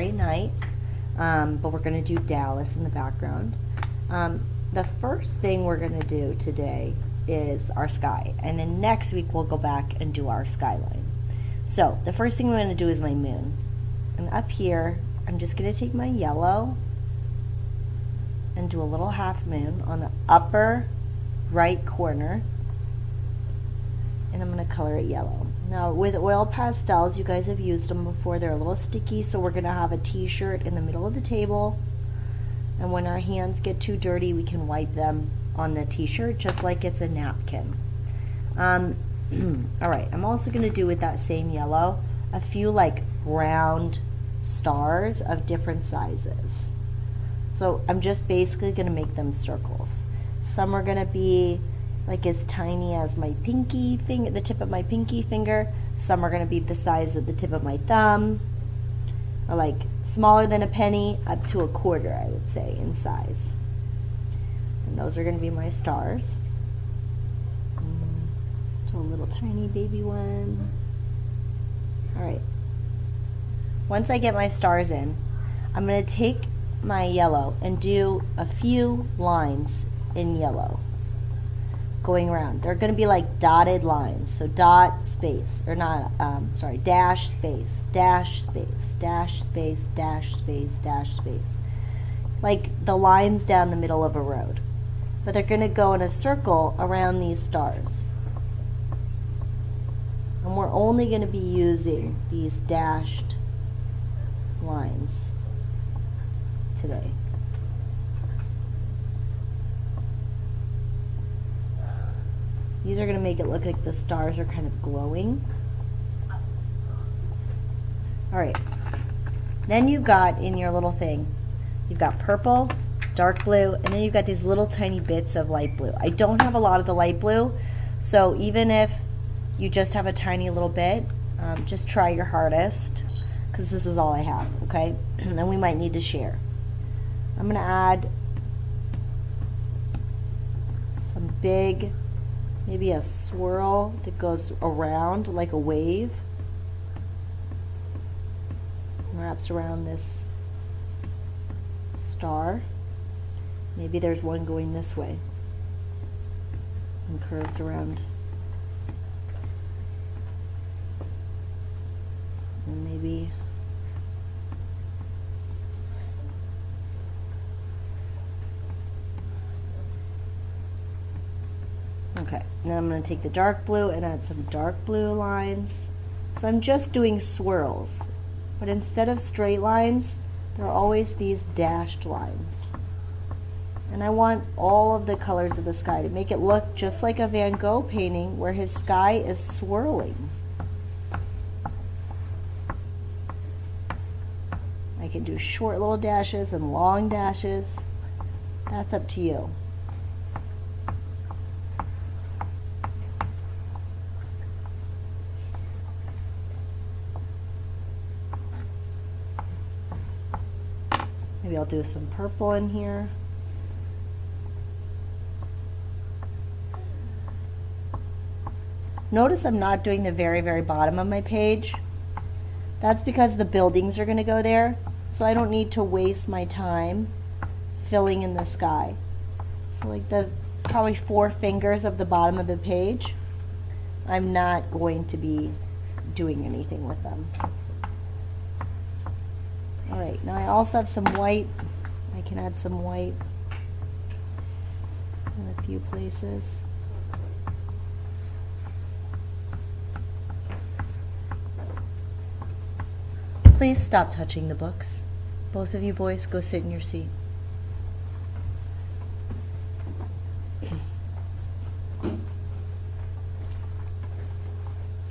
Starry Night, but we're going to do Dallas in the background. The first thing we're going to do today is our sky, and then next week we'll go back and do our skyline. So the first thing we're going to do is my moon. And up here, I'm just going to take my yellow and do a little half moon on the upper right corner, and I'm going to color it yellow. Now with oil pastels, you guys have used them before, they're a little sticky, so we're going to have a t-shirt in the middle of the table, and when our hands get too dirty we can wipe them on the t-shirt just like it's a napkin. Alright, I'm also going to do with that same yellow a few like round stars of different sizes. So I'm just basically going to make them circles. Some are going to be like as tiny as my pinky finger, the tip of my pinky finger. Some are going to be the size of the tip of my thumb, or like smaller than a penny up to a quarter, I would say, in size. And those are going to be my stars. So a little tiny baby one. Alright. Once I get my stars in, I'm going to take my yellow and do a few lines in yellow going around. They're going to be like dotted lines. So dot, space, or not, dash, space, dash, space, dash, space, dash, space, dash, space. Like the lines down the middle of a road. But they're going to go in a circle around these stars. And we're only going to be using these dashed lines today. These are going to make it look like the stars are kind of glowing. Alright, then you've got in your little thing, you've got purple, dark blue, and then you've got these little tiny bits of light blue. I don't have a lot of the light blue, so even if you just have a tiny little bit, just try your hardest, because this is all I have, okay? And then we might need to share. I'm going to add some big, maybe a swirl that goes around like a wave, wraps around this star. Maybe there's one going this way and curves around. And maybe okay, now I'm going to take the dark blue and add some dark blue lines. So I'm just doing swirls, but instead of straight lines, there are always these dashed lines. And I want all of the colors of the sky to make it look just like a Van Gogh painting where his sky is swirling. I can do short little dashes and long dashes. That's up to you. Maybe I'll do some purple in here. Notice I'm not doing the very, very bottom of my page. That's because the buildings are going to go there, so I don't need to waste my time filling in the sky. So like the probably 4 fingers of the bottom of the page, I'm not going to be doing anything with them. Alright, now I also have some white. I can add some white in a few places. Please stop touching the books. Both of you boys, go sit in your seat.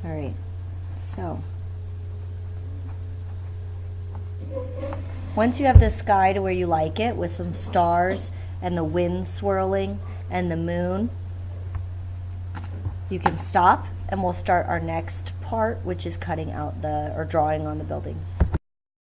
Alright, so once you have the sky to where you like it, with some stars and the wind swirling and the moon, you can stop and we'll start our next part, which is cutting out or drawing on the buildings.